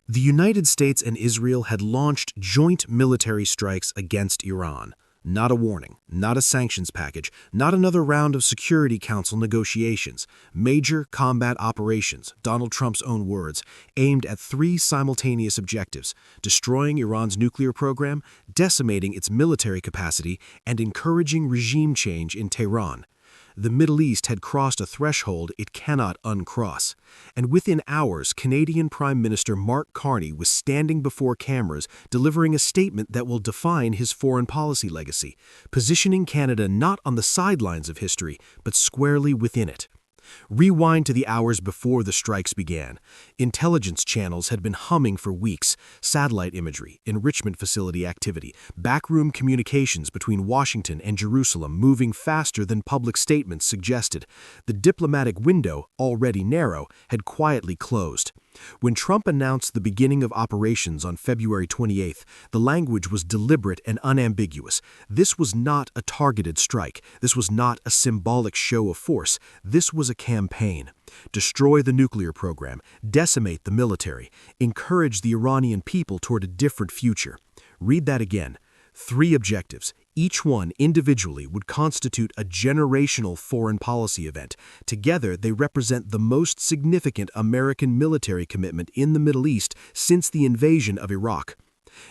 The United States and Israel had launched joint military strikes against Iran. Not a warning, not a sanctions package, not another round of Security Council negotiations. Major combat operations, Donald Trump's own words, aimed at three simultaneous objectives: destroying Iran's nuclear program, decimating its military capacity, and encouraging regime change in Tehran. The Middle East had crossed a threshold it cannot uncross. And within hours, Canadian Prime Minister Mark Carney was standing before cameras delivering a statement that will define his foreign policy legacy, positioning Canada not on the sidelines of history, but squarely within it. Rewind to the hours before the strikes began. Intelligence channels had been humming for weeks: satellite imagery, enrichment facility activity, backroom communications between Washington and Jerusalem moving faster than public statements suggested. The diplomatic window, already narrow, had quietly closed. When Trump announced the beginning of operations on February 28th, the language was deliberate and unambiguous. This was not a targeted strike. This was not a symbolic show of force. This was a campaign. Destroy the nuclear program, decimate the military, encourage the Iranian people toward a different future. Read that again. Three objectives. Each one individually would constitute a generational foreign policy event. Together, they represent the most significant American military commitment in the Middle East since the invasion of Iraq.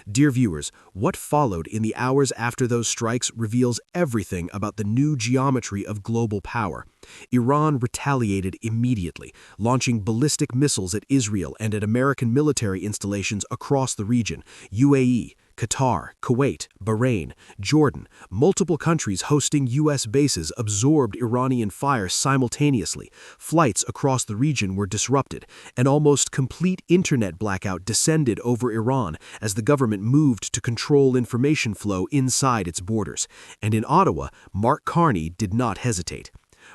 Dear viewers, what followed in the hours after those strikes reveals everything about the new geometry of global power. Iran retaliated immediately, launching ballistic missiles at Israel and at American military installations across the region: UAE, Qatar, Kuwait, Bahrain, Jordan. Multiple countries hosting U.S. bases absorbed Iranian fire simultaneously. Flights across the region were disrupted. An almost complete internet blackout descended over Iran as the government moved to control information flow inside its borders. And in Ottawa, Mark Carney did not hesitate.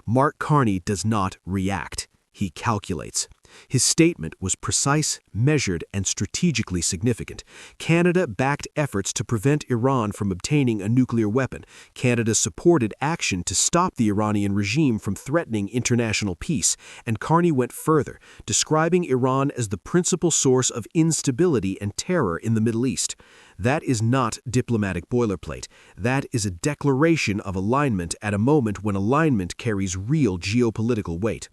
Mark Carney does not react. He calculates. His statement was precise, measured, and strategically significant. Canada backed efforts to prevent Iran from obtaining a nuclear weapon. Canada supported action to stop the Iranian regime from threatening international peace. And Carney went further, describing Iran as the principal source of instability and terror in the Middle East. That is not diplomatic boilerplate. That is a declaration of alignment at a moment when alignment carries real geopolitical weight.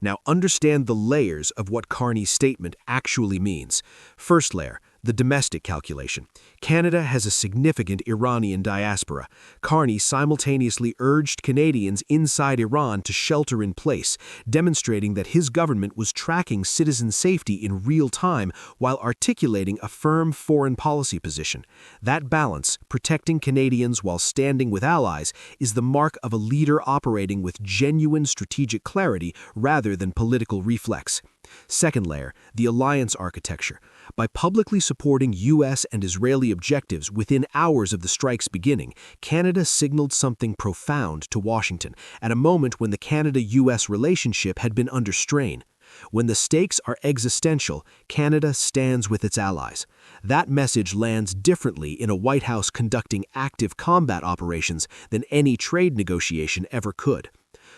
Now understand the layers of what Carney's statement actually means. First layer, the domestic calculation. Canada has a significant Iranian diaspora. Carney simultaneously urged Canadians inside Iran to shelter in place, demonstrating that his government was tracking citizen safety in real time while articulating a firm foreign policy position. That balance, protecting Canadians while standing with allies, is the mark of a leader operating with genuine strategic clarity rather than political reflex. Second layer, the alliance architecture. By publicly supporting U.S. and Israeli objectives within hours of the strike's beginning, Canada signaled something profound to Washington at a moment when the Canada-U.S. relationship had been under strain. When the stakes are existential, Canada stands with its allies. That message lands differently in a White House conducting active combat operations than any trade negotiation ever could.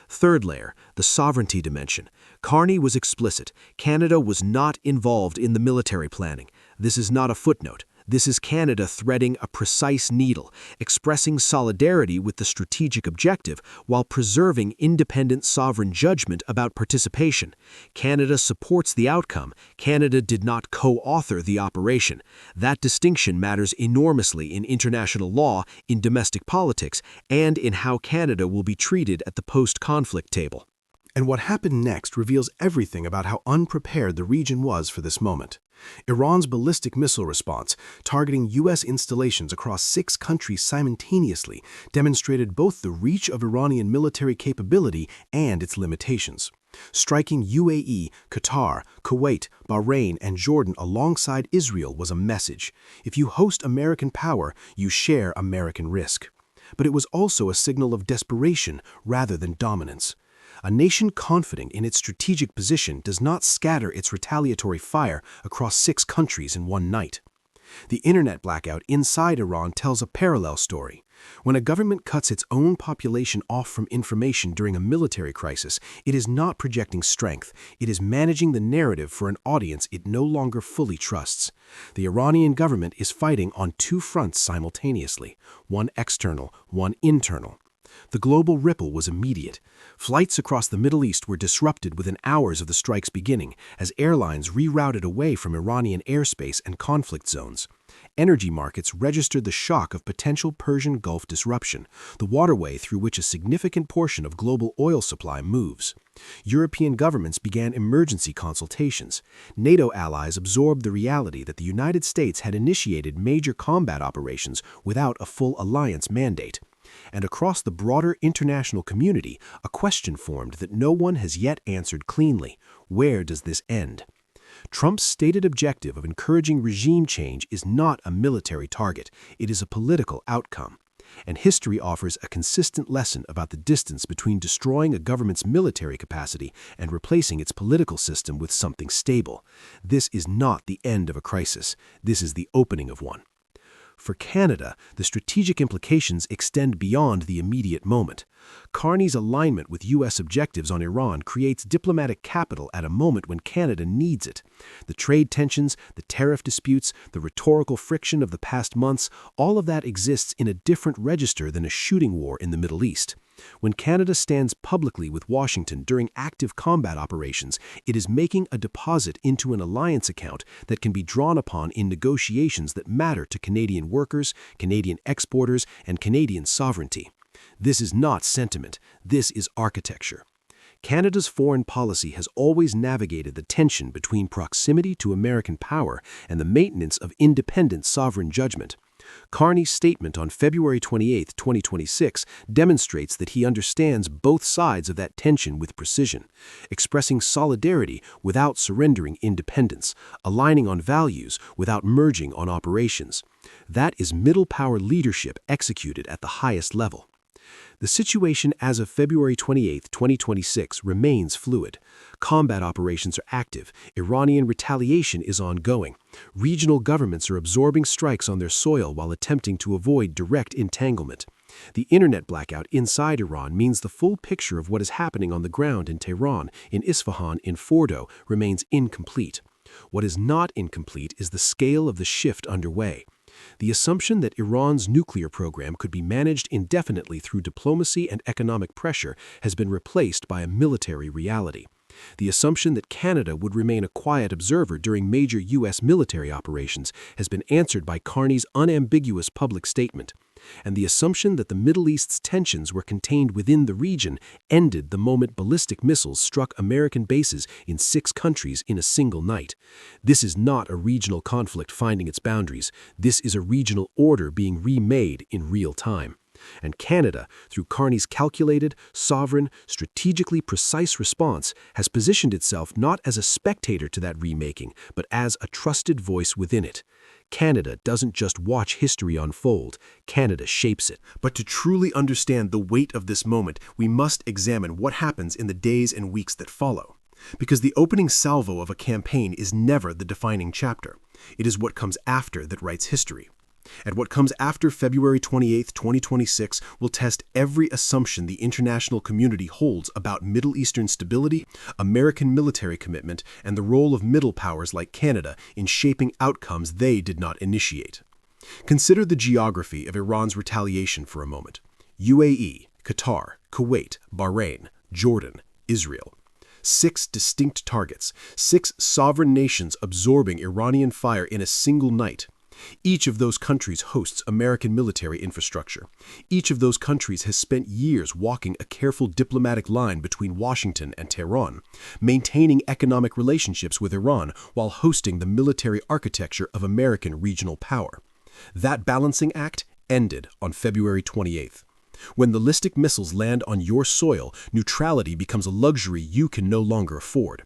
Third layer, the sovereignty dimension. Carney was explicit. Canada was not involved in the military planning. This is not a footnote. This is Canada threading a precise needle, expressing solidarity with the strategic objective while preserving independent sovereign judgment about participation. Canada supports the outcome. Canada did not co-author the operation. That distinction matters enormously in international law, in domestic politics, and in how Canada will be treated at the post-conflict table. And what happened next reveals everything about how unprepared the region was for this moment. Iran's ballistic missile response, targeting U.S. installations across 6 countries simultaneously, demonstrated both the reach of Iranian military capability and its limitations. Striking UAE, Qatar, Kuwait, Bahrain, and Jordan alongside Israel was a message. If you host American power, you share American risk. But it was also a signal of desperation rather than dominance. A nation confident in its strategic position does not scatter its retaliatory fire across 6 countries in one night. The internet blackout inside Iran tells a parallel story. When a government cuts its own population off from information during a military crisis, it is not projecting strength, it is managing the narrative for an audience it no longer fully trusts. The Iranian government is fighting on two fronts simultaneously, one external, one internal. The global ripple was immediate. Flights across the Middle East were disrupted within hours of the strike's beginning as airlines rerouted away from Iranian airspace and conflict zones. Energy markets registered the shock of potential Persian Gulf disruption, the waterway through which a significant portion of global oil supply moves. European governments began emergency consultations. NATO allies absorbed the reality that the United States had initiated major combat operations without a full alliance mandate. And across the broader international community, a question formed that no one has yet answered cleanly. Where does this end? Trump's stated objective of encouraging regime change is not a military target, it is a political outcome. And history offers a consistent lesson about the distance between destroying a government's military capacity and replacing its political system with something stable. This is not the end of a crisis, this is the opening of one. For Canada, the strategic implications extend beyond the immediate moment. Carney's alignment with U.S. objectives on Iran creates diplomatic capital at a moment when Canada needs it. The trade tensions, the tariff disputes, the rhetorical friction of the past months, all of that exists in a different register than a shooting war in the Middle East. When Canada stands publicly with Washington during active combat operations, it is making a deposit into an alliance account that can be drawn upon in negotiations that matter to Canadian workers, Canadian exporters, and Canadian sovereignty. This is not sentiment, this is architecture. Canada's foreign policy has always navigated the tension between proximity to American power and the maintenance of independent sovereign judgment. Carney's statement on February 28, 2026, demonstrates that he understands both sides of that tension with precision, expressing solidarity without surrendering independence, aligning on values without merging on operations. That is middle power leadership executed at the highest level. The situation as of February 28, 2026 remains fluid. Combat operations are active. Iranian retaliation is ongoing. Regional governments are absorbing strikes on their soil while attempting to avoid direct entanglement. The internet blackout inside Iran means the full picture of what is happening on the ground in Tehran, in Isfahan, in Fordo remains incomplete. What is not incomplete is the scale of the shift underway. The assumption that Iran's nuclear program could be managed indefinitely through diplomacy and economic pressure has been replaced by a military reality. The assumption that Canada would remain a quiet observer during major U.S. military operations has been answered by Carney's unambiguous public statement. And the assumption that the Middle East's tensions were contained within the region ended the moment ballistic missiles struck American bases in 6 countries in a single night. This is not a regional conflict finding its boundaries. This is a regional order being remade in real time. And Canada, through Carney's calculated, sovereign, strategically precise response, has positioned itself not as a spectator to that remaking, but as a trusted voice within it. Canada doesn't just watch history unfold, Canada shapes it. But to truly understand the weight of this moment, we must examine what happens in the days and weeks that follow. Because the opening salvo of a campaign is never the defining chapter. It is what comes after that writes history. And what comes after February 28, 2026 will test every assumption the international community holds about Middle Eastern stability, American military commitment, and the role of middle powers like Canada in shaping outcomes they did not initiate. Consider the geography of Iran's retaliation for a moment. UAE, Qatar, Kuwait, Bahrain, Jordan, Israel. 6 distinct targets, 6 sovereign nations absorbing Iranian fire in a single night. Each of those countries hosts American military infrastructure. Each of those countries has spent years walking a careful diplomatic line between Washington and Tehran, maintaining economic relationships with Iran while hosting the military architecture of American regional power. That balancing act ended on February 28th. When ballistic missiles land on your soil, neutrality becomes a luxury you can no longer afford.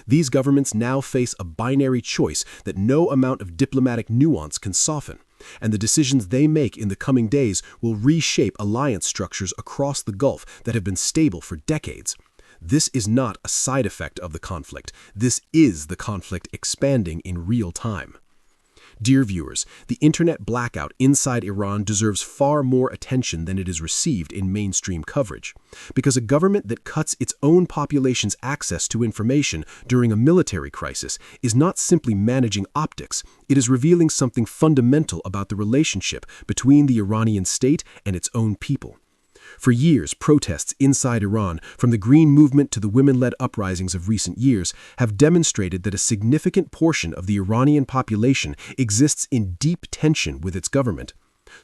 These governments now face a binary choice that no amount of diplomatic nuance can soften, and the decisions they make in the coming days will reshape alliance structures across the Gulf that have been stable for decades. This is not a side effect of the conflict. This is the conflict expanding in real time. Dear viewers, the internet blackout inside Iran deserves far more attention than it is received in mainstream coverage. Because a government that cuts its own population's access to information during a military crisis is not simply managing optics, it is revealing something fundamental about the relationship between the Iranian state and its own people. For years, protests inside Iran, from the Green Movement to the women-led uprisings of recent years, have demonstrated that a significant portion of the Iranian population exists in deep tension with its government.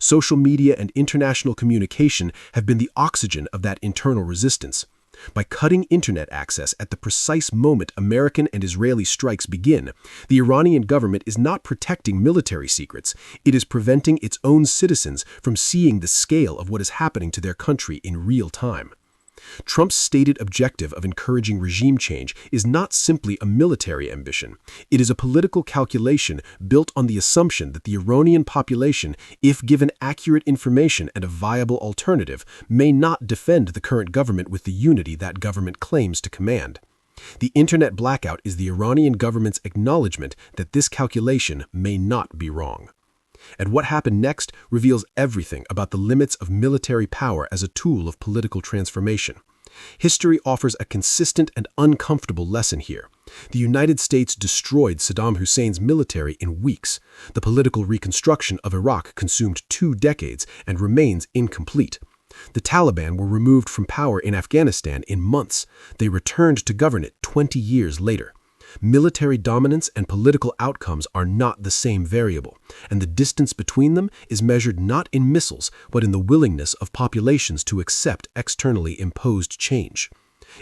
Social media and international communication have been the oxygen of that internal resistance. By cutting internet access at the precise moment American and Israeli strikes begin, the Iranian government is not protecting military secrets, it is preventing its own citizens from seeing the scale of what is happening to their country in real time. Trump's stated objective of encouraging regime change is not simply a military ambition. It is a political calculation built on the assumption that the Iranian population, if given accurate information and a viable alternative, may not defend the current government with the unity that government claims to command. The internet blackout is the Iranian government's acknowledgement that this calculation may not be wrong. And what happened next reveals everything about the limits of military power as a tool of political transformation. History offers a consistent and uncomfortable lesson here. The United States destroyed Saddam Hussein's military in weeks. The political reconstruction of Iraq consumed 2 decades and remains incomplete. The Taliban were removed from power in Afghanistan in months. They returned to govern it 20 years later. Military dominance and political outcomes are not the same variable, and the distance between them is measured not in missiles, but in the willingness of populations to accept externally imposed change.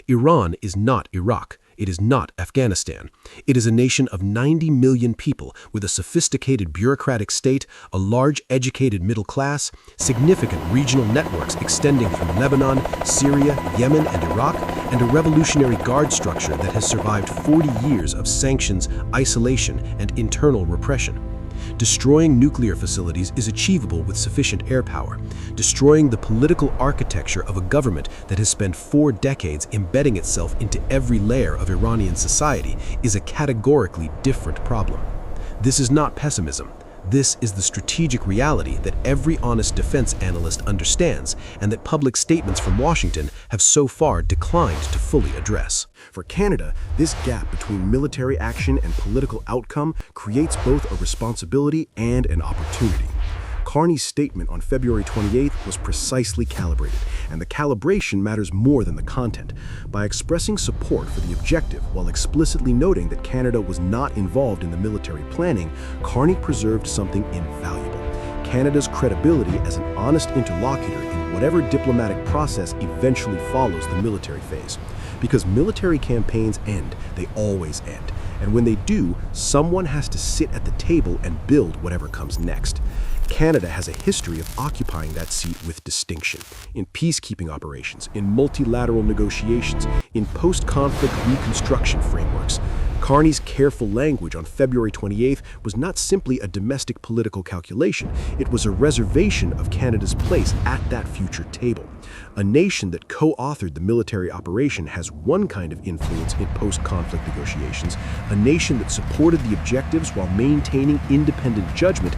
Iran is not Iraq. It is not Afghanistan. It is a nation of 90 million people with a sophisticated bureaucratic state, a large educated middle class, significant regional networks extending from Lebanon, Syria, Yemen, and Iraq, and a revolutionary guard structure that has survived 40 years of sanctions, isolation, and internal repression. Destroying nuclear facilities is achievable with sufficient air power. Destroying the political architecture of a government that has spent 4 decades embedding itself into every layer of Iranian society is a categorically different problem. This is not pessimism. This is the strategic reality that every honest defense analyst understands and that public statements from Washington have so far declined to fully address. For Canada, this gap between military action and political outcome creates both a responsibility and an opportunity. Carney's statement on February 28th was precisely calibrated, and the calibration matters more than the content. By expressing support for the objective while explicitly noting that Canada was not involved in the military planning, Carney preserved something invaluable: Canada's credibility as an honest interlocutor in whatever diplomatic process eventually follows the military phase. Because military campaigns end, they always end. And when they do, someone has to sit at the table and build whatever comes next. Canada has a history of occupying that seat with distinction, in peacekeeping operations, in multilateral negotiations, in post-conflict reconstruction frameworks. Carney's careful language on February 28th was not simply a domestic political calculation, it was a reservation of Canada's place at that future table. A nation that co-authored the military operation has one kind of influence in post-conflict negotiations. A nation that supported the objectives while maintaining independent judgment